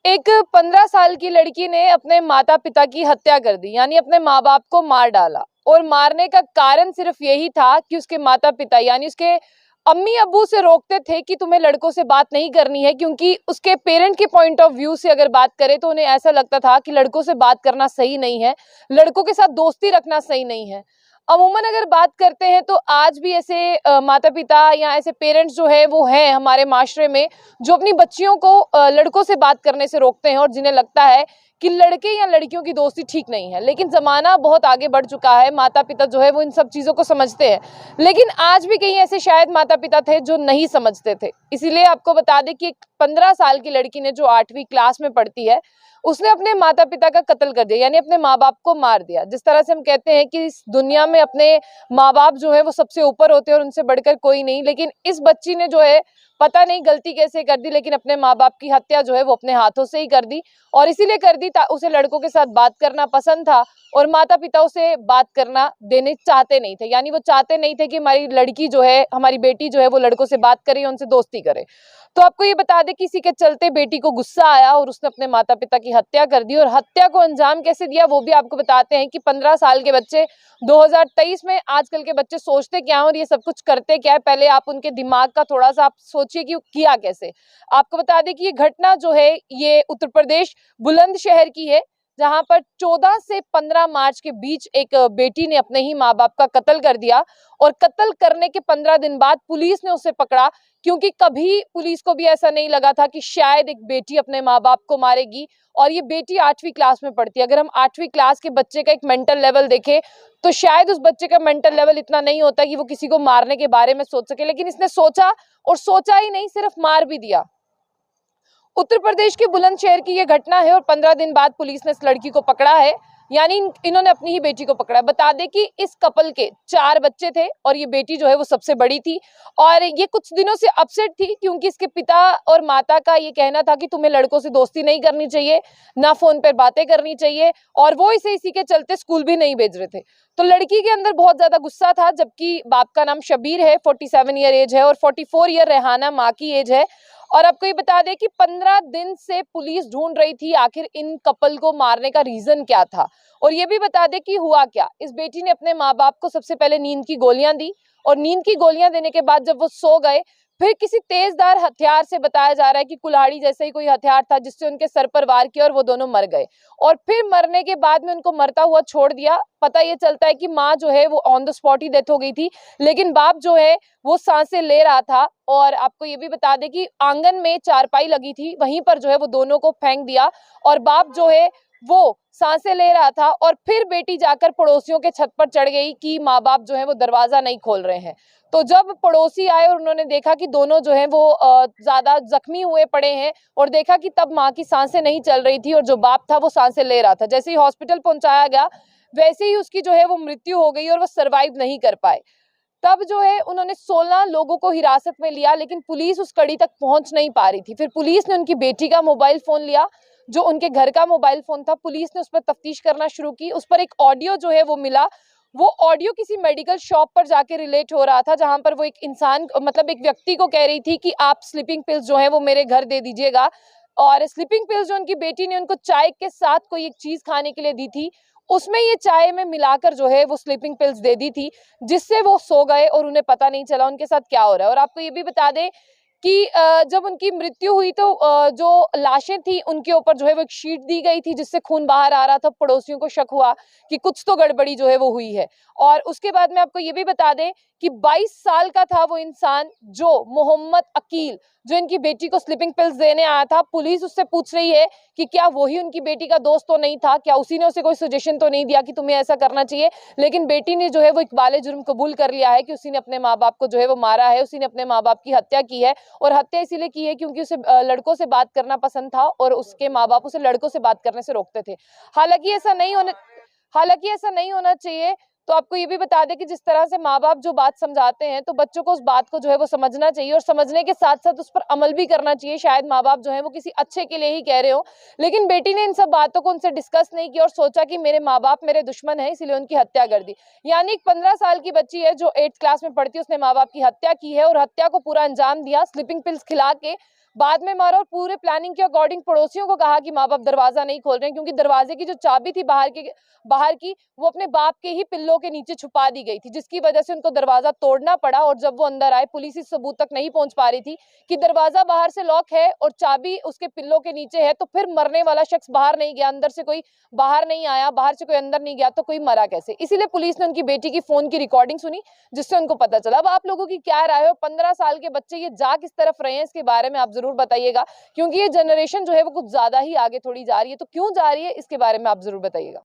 एक 15 साल की लड़की ने अपने माता पिता की हत्या कर दी, यानी अपने माँ बाप को मार डाला। और मारने का कारण सिर्फ यही था कि उसके माता पिता यानी उसके अम्मी अब्बू से रोकते थे कि तुम्हें लड़कों से बात नहीं करनी है, क्योंकि उसके पेरेंट के पॉइंट ऑफ व्यू से अगर बात करें तो उन्हें ऐसा लगता था कि लड़कों से बात करना सही नहीं है, लड़कों के साथ दोस्ती रखना सही नहीं है। अमूमन अगर बात करते हैं तो आज भी ऐसे माता पिता या ऐसे पेरेंट्स जो है वो हैं हमारे माशरे में, जो अपनी बच्चियों को लड़कों से बात करने से रोकते हैं और जिन्हें लगता है कि लड़के या लड़कियों की दोस्ती ठीक नहीं है। लेकिन जमाना बहुत आगे बढ़ चुका है, माता पिता जो है वो इन सब चीजों को समझते हैं। लेकिन आज भी कहीं ऐसे शायद माता पिता थे जो नहीं समझते थे। इसीलिए आपको बता दें कि एक 15 साल की लड़की ने, जो 8वीं क्लास में पढ़ती है, उसने अपने माता पिता का कत्ल कर दिया, यानी अपने माँ बाप को मार दिया। जिस तरह से हम कहते हैं कि इस दुनिया में अपने माँ बाप जो है वो सबसे ऊपर होते हैं और उनसे बढ़कर कोई नहीं, लेकिन इस बच्ची ने जो है पता नहीं गलती कैसे कर दी, लेकिन अपने माँ बाप की हत्या जो है वो अपने हाथों से ही कर दी। और इसीलिए कर दी उसे लड़कों के साथ बात करना पसंद था और माता पिता उसे बात करना देने चाहते नहीं थे, यानी वो चाहते नहीं थे कि हमारी लड़की जो है, हमारी बेटी जो है वो लड़कों से बात करे, उनसे दोस्ती करे। तो आपको ये बता दें कि इसी के चलते बेटी को गुस्सा आया और उसने अपने माता पिता की हत्या कर दी। और हत्या को अंजाम कैसे दिया वो भी आपको बताते हैं कि 15 साल के बच्चे 2023 में आजकल के बच्चे सोचते क्या हैं और ये सब कुछ करते क्या है। पहले आप उनके दिमाग का थोड़ा सा आप सोचिए कि किया कैसे। आपको बता दें कि ये घटना जो है ये उत्तर प्रदेश बुलंदशहर की है, जहां पर 14 से 15 मार्च के बीच एक बेटी ने अपने ही माँ बाप का कत्ल कर दिया। और कत्ल करने के 15 दिन बाद पुलिस ने उसे पकड़ा, क्योंकि कभी पुलिस को भी ऐसा नहीं लगा था कि शायद एक बेटी अपने माँ बाप को मारेगी। और ये बेटी 8वीं क्लास में पढ़ती है। अगर हम 8वीं क्लास के बच्चे का एक मेंटल लेवल देखें तो शायद उस बच्चे का मेंटल लेवल इतना नहीं होता कि वो किसी को मारने के बारे में सोच सके, लेकिन इसने सोचा, और सोचा ही नहीं, सिर्फ मार भी दिया। उत्तर प्रदेश के बुलंदशहर की ये घटना है और 15 दिन बाद पुलिस ने इस लड़की को पकड़ा है, यानी इन्होंने अपनी ही बेटी को पकड़ा है। बता दें कि इस कपल के 4 बच्चे थे और ये बेटी जो है वो सबसे बड़ी थी। और ये कुछ दिनों से अपसेट थी, क्योंकि इसके पिता और माता का ये कहना था कि तुम्हें लड़कों से दोस्ती नहीं करनी चाहिए, ना फोन पर बातें करनी चाहिए, और वो इसी के चलते स्कूल भी नहीं भेज रहे थे। तो लड़की के अंदर बहुत ज्यादा गुस्सा था, जबकि बाप का नाम शबीर है, 47 ईयर एज है, और 44 ईयर रेहाना माँ की एज है। और आपको ये बता दें कि 15 दिन से पुलिस ढूंढ रही थी आखिर इन कपल को मारने का रीजन क्या था। और ये भी बता दें कि हुआ क्या। इस बेटी ने अपने माँ बाप को सबसे पहले नींद की गोलियां दी, और नींद की गोलियां देने के बाद जब वो सो गए, फिर किसी तेजधार हथियार से, बताया जा रहा है कि कुल्हाड़ी जैसे ही कोई हथियार था, जिससे उनके सर पर वार किया और वो दोनों मर गए। और फिर मरने के बाद में उनको मरता हुआ छोड़ दिया। पता ये चलता है कि माँ जो है वो on the spot he death हो गई थी, लेकिन बाप जो है वो सांसें ले रहा था। और आपको ये भी बता दें कि आंगन में चारपाई लगी थी, वहीं पर जो है वो दोनों को फेंक दिया, और बाप जो है वो सांसें ले रहा था। और फिर बेटी जाकर पड़ोसियों के छत पर चढ़ गई कि माँ बाप जो है वो दरवाजा नहीं खोल रहे हैं। तो जब पड़ोसी आए और उन्होंने देखा कि दोनों जो है वो ज्यादा जख्मी हुए पड़े हैं, और देखा कि तब माँ की सांसें नहीं चल रही थी और जो बाप था वो सांसें ले रहा था, जैसे ही हॉस्पिटल पहुंचाया गया वैसे ही उसकी जो है वो मृत्यु हो गई और वो सर्वाइव नहीं कर पाए। तब जो है उन्होंने 16 लोगों को हिरासत में लिया, लेकिन पुलिस उस कड़ी तक पहुंच नहीं पा रही थी। फिर पुलिस ने उनकी बेटी का मोबाइल फोन लिया, जो उनके घर का मोबाइल फोन था। पुलिस ने उस पर तफ्तीश करना शुरू की। उस पर एक ऑडियो जो है वो मिला। वो ऑडियो किसी मेडिकल शॉप पर जाके रिलेट हो रहा था, जहां पर वो एक इंसान, मतलब एक व्यक्ति को कह रही थी कि आप स्लीपिंग पिल्स जो है वो मेरे घर दे दीजिएगा। और स्लीपिंग पिल्स जो उनकी बेटी ने उनको चाय के साथ कोई एक चीज खाने के लिए दी थी, उसमें ये चाय में मिलाकर जो है वो स्लीपिंग पिल्स दे दी थी, जिससे वो सो गए और उन्हें पता नहीं चला उनके साथ क्या हो रहा है। और आपको ये भी बता दें कि जब उनकी मृत्यु हुई तो जो लाशें थी उनके ऊपर जो है वो एक शीट दी गई थी, जिससे खून बाहर आ रहा था। पड़ोसियों को शक हुआ कि कुछ तो गड़बड़ी जो है वो हुई है। और उसके बाद में आपको ये भी बता दें कि 22 साल का था वो इंसान, जो मोहम्मद अकील, जो इनकी बेटी को स्लीपिंग पिल्स देने आया था। पुलिस उससे पूछ रही है कि क्या वही उनकी बेटी का दोस्त तो नहीं था, क्या उसी ने उसे कोई सजेशन तो नहीं दिया कि तुम्हें ऐसा करना चाहिए। लेकिन बेटी ने जो है वो इकबाल जुर्म कबूल कर लिया है कि उसी ने अपने माँ बाप को जो है वो मारा है, उसी ने अपने माँ बाप की हत्या की है। और हत्या इसीलिए की है क्योंकि उसे लड़कों से बात करना पसंद था और उसके माँ बाप उसे लड़कों से बात करने से रोकते थे। हालांकि ऐसा नहीं होना हालांकि ऐसा नहीं होना चाहिए। तो आपको ये भी बता दें कि जिस तरह से माँ बाप जो बात समझाते हैं, तो बच्चों को उस बात को जो है वो समझना चाहिए, और समझने के साथ साथ उस पर अमल भी करना चाहिए। शायद माँ बाप जो है वो किसी अच्छे के लिए ही कह रहे हो, लेकिन बेटी ने इन सब बातों को उनसे डिस्कस नहीं किया और सोचा कि मेरे माँ बाप मेरे दुश्मन है, इसलिए उनकी हत्या कर दी। यानी एक 15 साल की बच्ची है जो 8th क्लास में पढ़ती है, उसने माँ बाप की हत्या की है और हत्या को पूरा अंजाम दिया स्लीपिंग पिल्स खिला के। बाद में मारा और पूरे प्लानिंग के अकॉर्डिंग पड़ोसियों को कहा कि माँ बाप दरवाजा नहीं खोल रहे हैं, क्योंकि दरवाजे की जो चाबी थी बाहर की वो अपने बाप के ही पिल्लों के नीचे छुपा दी गई थी, जिसकी वजह से उनको दरवाजा तोड़ना पड़ा। और जब वो अंदर आए, पुलिस इस सबूत तक नहीं पहुंच पा रही थी कि दरवाजा बाहर से लॉक है और चाबी उसके पिल्लों के नीचे है, तो फिर मरने वाला शख्स बाहर नहीं गया, अंदर से कोई बाहर नहीं आया, बाहर से कोई अंदर नहीं गया, तो कोई मरा कैसे? इसीलिए पुलिस ने उनकी बेटी की फोन की रिकॉर्डिंग सुनी, जिससे उनको पता चला। अब आप लोगों की क्या राय है? 15 साल के बच्चे ये जा किस तरफ रहे हैं, इसके बारे में आप जरूर बताइएगा, क्योंकि ये जनरेशन जो है वो कुछ ज्यादा ही आगे थोड़ी जा रही है। तो क्यों जा रही है, इसके बारे में आप जरूर बताइएगा।